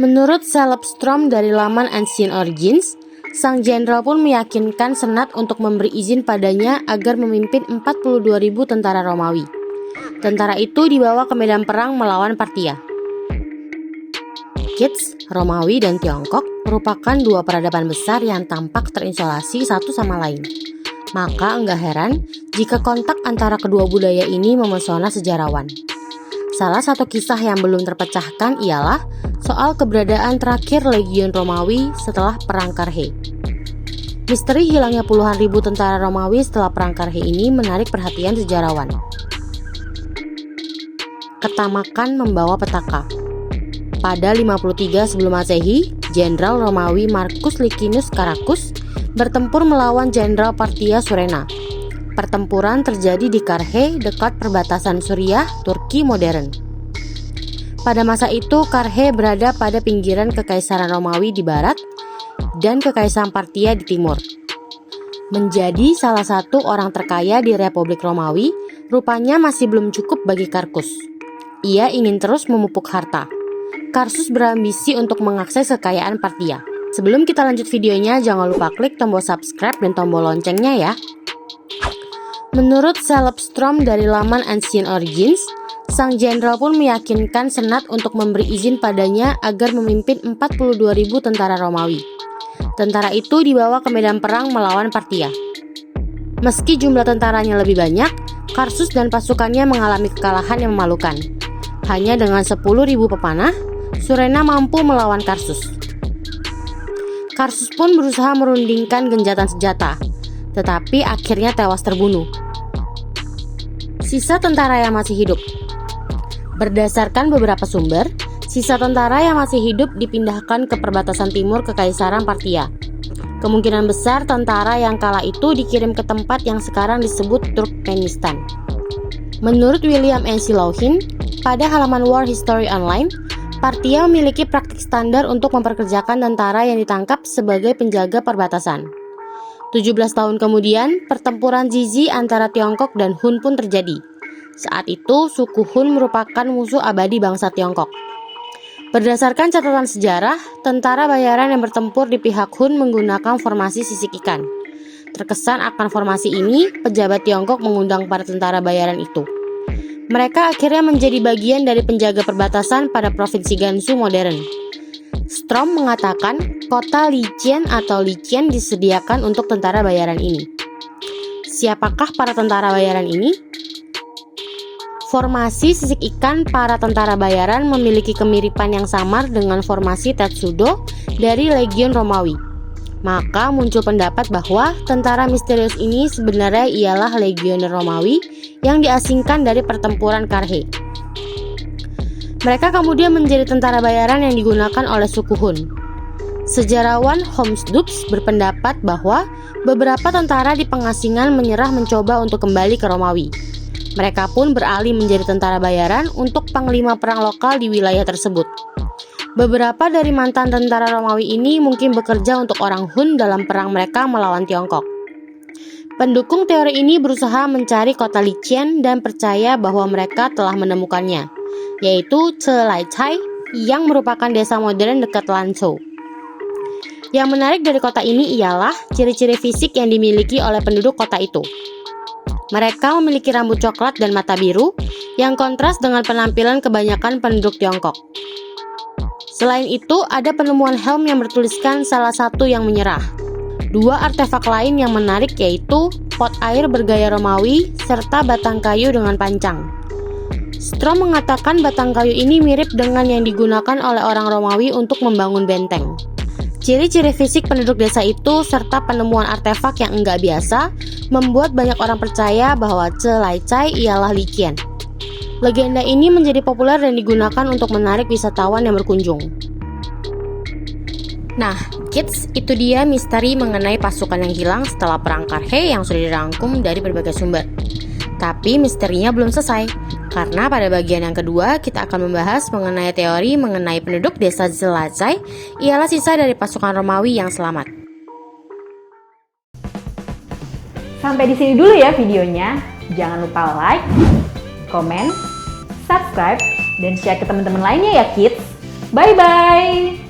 Menurut Celebstrom dari laman Ancient Origins, sang jenderal pun meyakinkan senat untuk memberi izin padanya agar memimpin 42.000 tentara Romawi. Tentara itu dibawa ke medan perang melawan Partia. Kids, Romawi dan Tiongkok merupakan dua peradaban besar yang tampak terisolasi satu sama lain. Maka enggak heran jika kontak antara kedua budaya ini memesona sejarawan. Salah satu kisah yang belum terpecahkan ialah soal keberadaan terakhir Legion Romawi setelah Perang Karhe. Misteri hilangnya puluhan ribu tentara Romawi setelah Perang Karhe ini menarik perhatian sejarawan. Ketamakan membawa petaka. Pada 53 sebelum Masehi, Jenderal Romawi Marcus Licinius Caracus bertempur melawan Jenderal Partia Surena. Pertempuran terjadi di Karhe dekat perbatasan Suriah, Turki modern. Pada masa itu, Karhe berada pada pinggiran Kekaisaran Romawi di barat dan Kekaisaran Partia di timur. Menjadi salah satu orang terkaya di Republik Romawi, rupanya masih belum cukup bagi Caracus. Ia ingin terus memupuk harta. Caracus berambisi untuk mengakses kekayaan Partia. Sebelum kita lanjut videonya, jangan lupa klik tombol subscribe dan tombol loncengnya ya. Menurut Celebstrom dari laman Ancient Origins, sang jenderal pun meyakinkan senat untuk memberi izin padanya agar memimpin 42.000 tentara Romawi. Tentara itu dibawa ke medan perang melawan Partia. Meski jumlah tentaranya lebih banyak, Caracus dan pasukannya mengalami kekalahan yang memalukan. Hanya dengan 10.000 pepanah, Surena mampu melawan Caracus. Caracus pun berusaha merundingkan gencatan senjata, tetapi akhirnya tewas terbunuh. Sisa tentara yang masih hidup. Berdasarkan beberapa sumber, sisa tentara yang masih hidup dipindahkan ke perbatasan timur Kekaisaran Partia. Kemungkinan besar tentara yang kala itu dikirim ke tempat yang sekarang disebut Turkmenistan. Menurut William N. Silouhin, pada halaman War History Online, Partia memiliki praktik standar untuk memperkerjakan tentara yang ditangkap sebagai penjaga perbatasan. 17 tahun kemudian, pertempuran Zizi antara Tiongkok dan Hun pun terjadi. Saat itu, suku Hun merupakan musuh abadi bangsa Tiongkok. Berdasarkan catatan sejarah, tentara bayaran yang bertempur di pihak Hun menggunakan formasi sisik ikan. Terkesan akan formasi ini, pejabat Tiongkok mengundang para tentara bayaran itu. Mereka akhirnya menjadi bagian dari penjaga perbatasan pada provinsi Gansu modern. Strom mengatakan kota Lijian atau Lijian disediakan untuk tentara bayaran ini. Siapakah para tentara bayaran ini? Formasi sisik ikan para tentara bayaran memiliki kemiripan yang samar dengan formasi Tetsudo dari Legion Romawi. Maka muncul pendapat bahwa tentara misterius ini sebenarnya ialah legioner Romawi yang diasingkan dari pertempuran Karhe. Mereka kemudian menjadi tentara bayaran yang digunakan oleh suku Hun. Sejarawan Holmes Dubs berpendapat bahwa beberapa tentara di pengasingan menyerah mencoba untuk kembali ke Romawi. Mereka pun beralih menjadi tentara bayaran untuk panglima perang lokal di wilayah tersebut. Beberapa dari mantan tentara Romawi ini mungkin bekerja untuk orang Hun dalam perang mereka melawan Tiongkok. Pendukung teori ini berusaha mencari kota Lijian dan percaya bahwa mereka telah menemukannya, yaitu Celaicai yang merupakan desa modern dekat Lanzhou. Yang menarik dari kota ini ialah ciri-ciri fisik yang dimiliki oleh penduduk kota itu. Mereka memiliki rambut coklat dan mata biru yang kontras dengan penampilan kebanyakan penduduk Tiongkok. Selain itu, ada penemuan helm yang bertuliskan salah satu yang menyerah. Dua artefak lain yang menarik yaitu pot air bergaya Romawi serta batang kayu dengan pancang. Strom mengatakan batang kayu ini mirip dengan yang digunakan oleh orang Romawi untuk membangun benteng. Ciri-ciri fisik penduduk desa itu serta penemuan artefak yang enggak biasa membuat banyak orang percaya bahwa Celaicai ialah Lijian. Legenda ini menjadi populer dan digunakan untuk menarik wisatawan yang berkunjung. Nah, kids, itu dia misteri mengenai pasukan yang hilang setelah Perang Karhe yang sudah dirangkum dari berbagai sumber. Tapi misterinya belum selesai, karena pada bagian yang kedua kita akan membahas mengenai teori mengenai penduduk desa Celaicai ialah sisa dari pasukan Romawi yang selamat. Sampai di sini dulu ya videonya. Jangan lupa like, komen, subscribe, dan share ke teman-teman lainnya ya kids. Bye-bye!